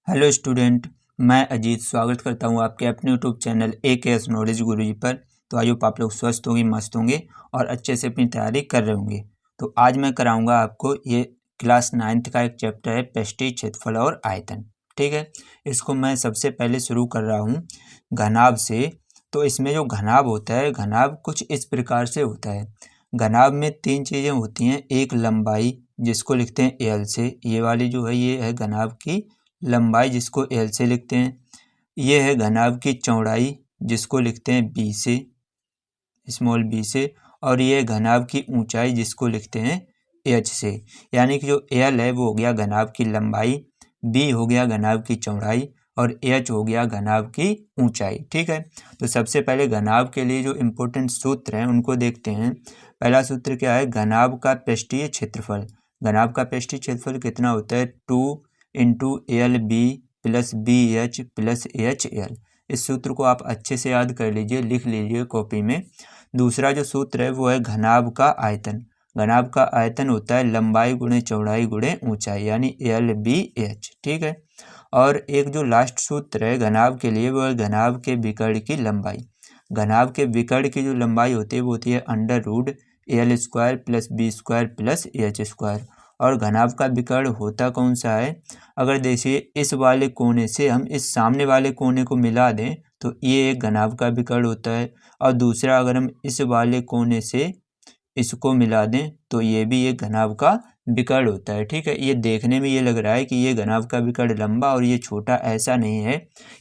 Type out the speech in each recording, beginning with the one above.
Hello student, मैं अजीत स्वागत करता हूं आपके अपने यूट्यूब चैनल AKS नॉलेज गुरुजी पर। तो आई होप आप लोग स्वस्थ होंगे, मस्त होंगे और अच्छे से अपनी तैयारी कर रहे होंगे। तो आज मैं कराऊंगा आपको ये क्लास 9th का एक चैप्टर है पेस्टी, क्षेत्रफल और आयतन। ठीक है, इसको मैं सबसे पहले शुरू कर रहा हूँ घनाभ से। तो इसमें जो घनाभ होता है, घनाभ कुछ इस प्रकार से होता है। घनाभ में तीन चीज़ें होती हैं। एक लंबाई जिसको लिखते हैं एल से, ये वाली जो है ये है घनाभ की लंबाई जिसको एल से लिखते हैं। ये है घनाभ की चौड़ाई जिसको लिखते हैं बी से, स्मॉल बी से। और ये है घनाभ की ऊंचाई जिसको लिखते हैं एच से। यानी कि जो एल है वो हो गया घनाभ की लंबाई, बी हो गया घनाभ की चौड़ाई और एच हो गया घनाभ की ऊंचाई। ठीक है, तो सबसे पहले घनाभ के लिए जो इम्पोर्टेंट सूत्र हैं उनको देखते हैं। पहला सूत्र क्या है? घनाभ का पृष्ठीय क्षेत्रफल। घनाभ का पृष्ठीय क्षेत्रफल कितना होता है? 2 × LB plus BH plus HL। इस सूत्र को आप अच्छे से याद कर लीजिए, लिख लीजिए कॉपी में। दूसरा जो सूत्र है वो है घनाभ का आयतन। घनाभ का आयतन होता है लंबाई गुणे चौड़ाई गुणे ऊंचाई, यानी LBH। ठीक है, और एक जो लास्ट सूत्र है घनाभ के लिए वो है घनाभ के विकर्ण की लंबाई। घनाभ के विकर्ण की जो लंबाई होती है वो होती है √L² plus B² plus H²। और घनाभ का विकर्ण होता कौन सा है? अगर देखिए इस वाले कोने से हम इस सामने वाले कोने को मिला दें तो ये एक घनाभ का विकर्ण होता है, और दूसरा अगर हम इस वाले कोने से इसको मिला दें तो ये भी एक घनाभ का विकर्ण होता है। ठीक है, ये देखने में ये लग रहा है कि ये घनाभ का विकर्ण लंबा और ये छोटा, ऐसा नहीं है।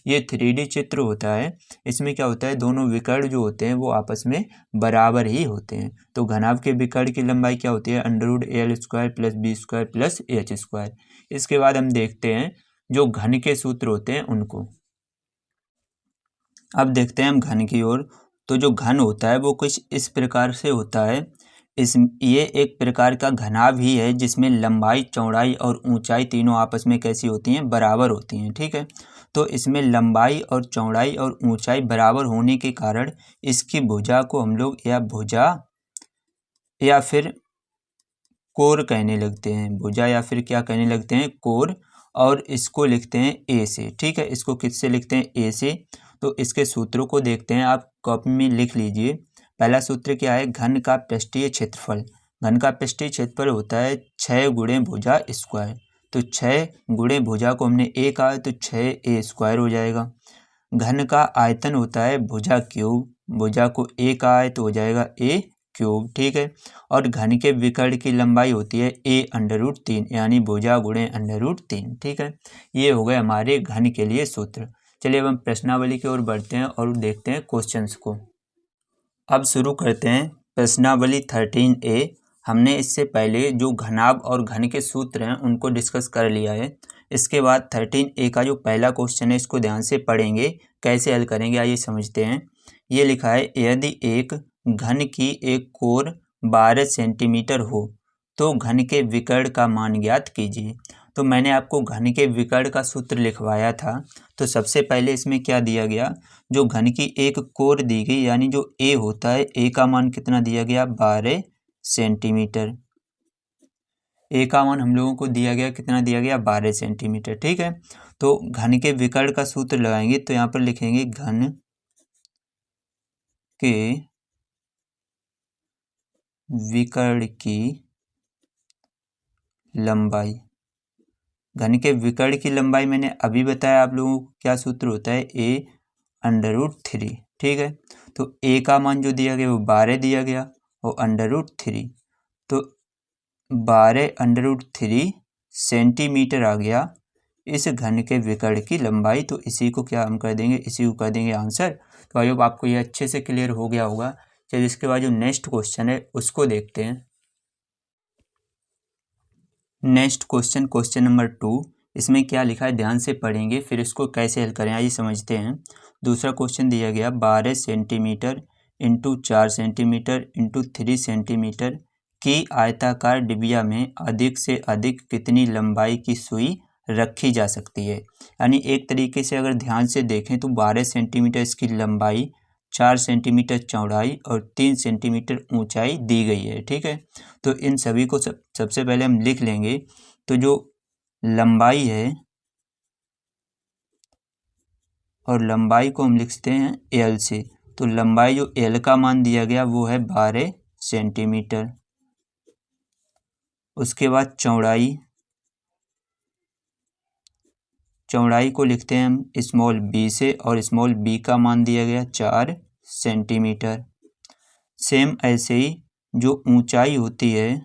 ये 3D चित्र होता है। इसमें क्या होता है, दोनों विकर्ण जो होते हैं वो आपस में बराबर ही होते हैं। तो घनाभ के विकर्ण की लंबाई क्या होती है? √L² plus B² plus H²। इसके बाद हम देखते हैं जो घन के सूत्र होते हैं उनको। अब देखते हैं हम घन की ओर। तो जो घन होता है वो कुछ इस प्रकार से होता है। ये एक प्रकार का घनाभ ही है जिसमें लंबाई, चौड़ाई और ऊंचाई तीनों आपस में कैसी होती हैं? बराबर होती हैं। ठीक है, तो इसमें लंबाई और चौड़ाई और ऊंचाई बराबर होने के कारण इसकी भुजा को हम लोग या भुजा या फिर कोर कहने लगते हैं। भुजा या फिर क्या कहने लगते हैं? कोर। और इसको लिखते हैं ए से। ठीक है, इसको किससे लिखते हैं? ए से। तो इसके सूत्रों को देखते हैं, आप कॉपी में लिख लीजिए। पहला सूत्र क्या है? घन का पृष्ठीय क्षेत्रफल। घन का पृष्ठीय क्षेत्रफल होता है 6 गुणे भुजा स्क्वायर। तो 6 गुणे भुजा को हमने ए कहा है तो 6A² हो जाएगा। घन का आयतन होता है भुजा क्यूब। भुजा को ए कहा है तो हो जाएगा A³ ठीक है, और घन के विकर्ण की लंबाई होती है A√3, यानी भुजा गुणे √3। ठीक है, ये हो गए हमारे घन के लिए सूत्र। चलिए अब हम प्रश्नावली की ओर बढ़ते हैं और देखते हैं क्वेश्चंस को। अब शुरू करते हैं प्रश्नावली 13A। हमने इससे पहले जो घनाभ और घन के सूत्र हैं उनको डिस्कस कर लिया है। इसके बाद 13A का जो पहला क्वेश्चन है इसको ध्यान से पढ़ेंगे, कैसे हल करेंगे आइए समझते हैं। ये लिखा है, यदि एक घन की एक कोर 12 सेंटीमीटर हो तो घन के विकर्ण का मान ज्ञात कीजिए। तो मैंने आपको घन के विकर्ण का सूत्र लिखवाया था। तो सबसे पहले इसमें क्या दिया गया? जो घन की एक कोर दी गई, यानी जो ए होता है, ए का मान कितना दिया गया? 12 सेंटीमीटर। ए का मान हम लोगों को दिया गया, कितना दिया गया? 12 सेंटीमीटर। ठीक है, तो घन के विकर्ण का सूत्र लगाएंगे तो यहाँ पर लिखेंगे घन के विकर्ण की लंबाई। घन के विकर्ण की लंबाई मैंने अभी बताया आप लोगों को, क्या सूत्र होता है? A√3। ठीक है, तो ए का मान जो दिया गया वो 12 दिया गया और √3, तो 12√3 सेंटीमीटर आ गया इस घन के विकर्ण की लंबाई। तो इसी को क्या हम कर देंगे? इसी को कर देंगे आंसर। तो आई होप आपको ये अच्छे से क्लियर हो गया होगा। चलिए इसके बाद जो नेक्स्ट क्वेश्चन है उसको देखते हैं। Next question, question number 2। इसमें क्या लिखा है ध्यान से पढ़ेंगे, फिर इसको कैसे हल करें आइए समझते हैं। दूसरा क्वेश्चन दिया गया, 12 centimetre into 4 centimetre into 3 centimetre की आयताकार डिबिया में अधिक से अधिक कितनी लंबाई की सुई रखी जा सकती है। यानी एक तरीके से अगर ध्यान से देखें तो 12 सेंटीमीटर इसकी लंबाई, 4 सेंटीमीटर चौड़ाई और 3 सेंटीमीटर ऊंचाई दी गई है। ठीक है, तो इन सभी को सबसे पहले हम लिख लेंगे। तो जो लंबाई है और लंबाई को हम लिखते हैं एल से। तो लंबाई जो एल का मान दिया गया वो है 12 सेंटीमीटर। उसके बाद चौड़ाई को लिखते हैं हम स्मॉल बी से, और स्मॉल बी का मान दिया गया 4 सेंटीमीटर। सेम ऐसे ही जो ऊंचाई होती है,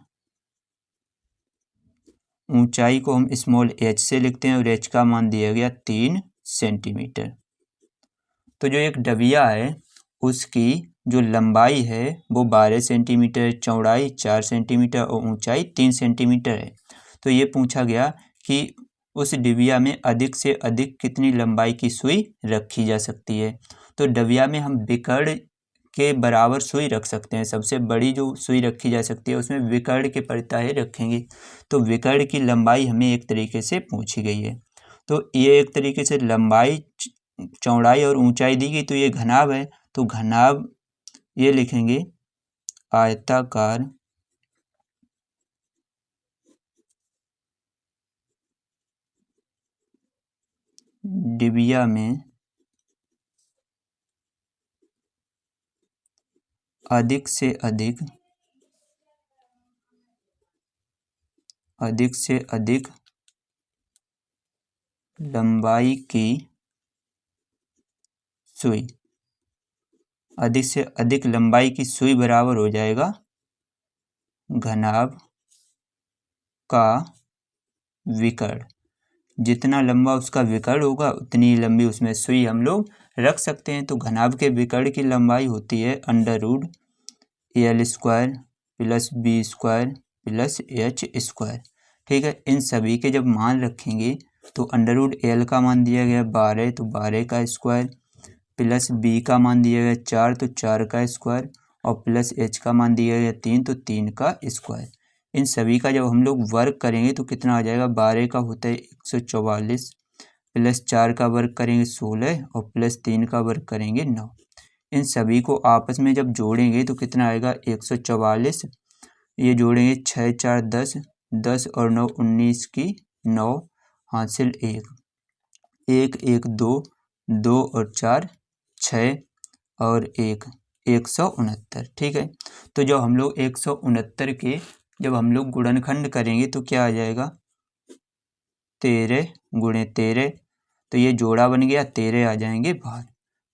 ऊंचाई को हम स्मॉल एच से लिखते हैं और एच का मान दिया गया 3 सेंटीमीटर। तो जो एक डबिया है उसकी जो लंबाई है वो 12 सेंटीमीटर, चौड़ाई 4 सेंटीमीटर और ऊंचाई 3 सेंटीमीटर है। तो ये पूछा गया कि उस डिबिया में अधिक से अधिक कितनी लंबाई की सुई रखी जा सकती है। तो डबिया में हम विकर्ण के बराबर सुई रख सकते हैं। सबसे बड़ी जो सुई रखी जा सकती है उसमें विकर्ण के परिताए रखेंगे। तो विकर्ण की लंबाई हमें एक तरीके से पूछी गई है। तो ये एक तरीके से लंबाई, चौड़ाई और ऊंचाई दी गई। तो ये घनाभ है, तो घनाभ ये लिखेंगे आयताकार डिबिया में अधिक से अधिक लंबाई की सुई, अधिक से अधिक लंबाई की सुई बराबर हो जाएगा घनाभ का विकर्ण। जितना लंबा उसका विकर्ण होगा उतनी लंबी उसमें सुई हम लोग रख सकते हैं। तो घनाभ के विकर्ण की लंबाई होती है √L² + B² + H²। ठीक है, इन सभी के जब मान रखेंगे तो √L का मान दिया गया 12, तो 12 का स्क्वायर, प्लस B का मान दिया गया 4, तो 4 का स्क्वायर, और प्लस H का मान दिया गया 3, तो 3 का स्क्वायर। इन सभी का जब हम लोग वर्ग करेंगे तो कितना आ जाएगा, 12 का होता है 144, प्लस 4 का वर्ग करेंगे 16, और प्लस 3 का वर्ग करेंगे 9। इन सभी को आपस में जब जोड़ेंगे तो कितना आएगा 144, ये जोड़ेंगे 6 4 10, 10 और 9 19 की 9, हासिल 1 1 1 2, 2 और 4 6 और 1 169। ठीक है, तो जब हम लोग 169 के जब हम लोग गुणनखंड करेंगे तो क्या आ जाएगा 13 × 13, तो ये जोड़ा बन गया, 13 आ जाएंगे बाहर।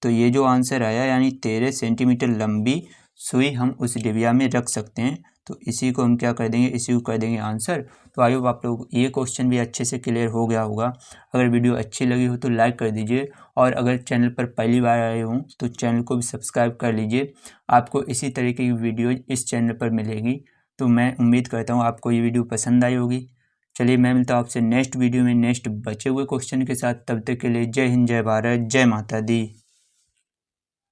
तो ये जो आंसर आया यानी 13 सेंटीमीटर लंबी सुई हम उस डिबिया में रख सकते हैं। तो इसी को हम क्या कर देंगे, इसी को कर देंगे आंसर। तो आई होप आप लोग ये क्वेश्चन भी अच्छे से क्लियर हो गया होगा। अगर वीडियो अच्छी लगी हो तो लाइक कर दीजिए, और अगर चैनल पर पहली बार आए हों तो चैनल को भी सब्सक्राइब कर लीजिए। आपको इसी तरीके की वीडियो इस चैनल पर मिलेगी। तो मैं उम्मीद करता हूँ आपको ये वीडियो पसंद आई होगी। चलिए मैं मिलता हूँ आपसे नेक्स्ट वीडियो में नेक्स्ट बचे हुए क्वेश्चन के साथ। तब तक के लिए जय हिंद, जय भारत, जय माता दी।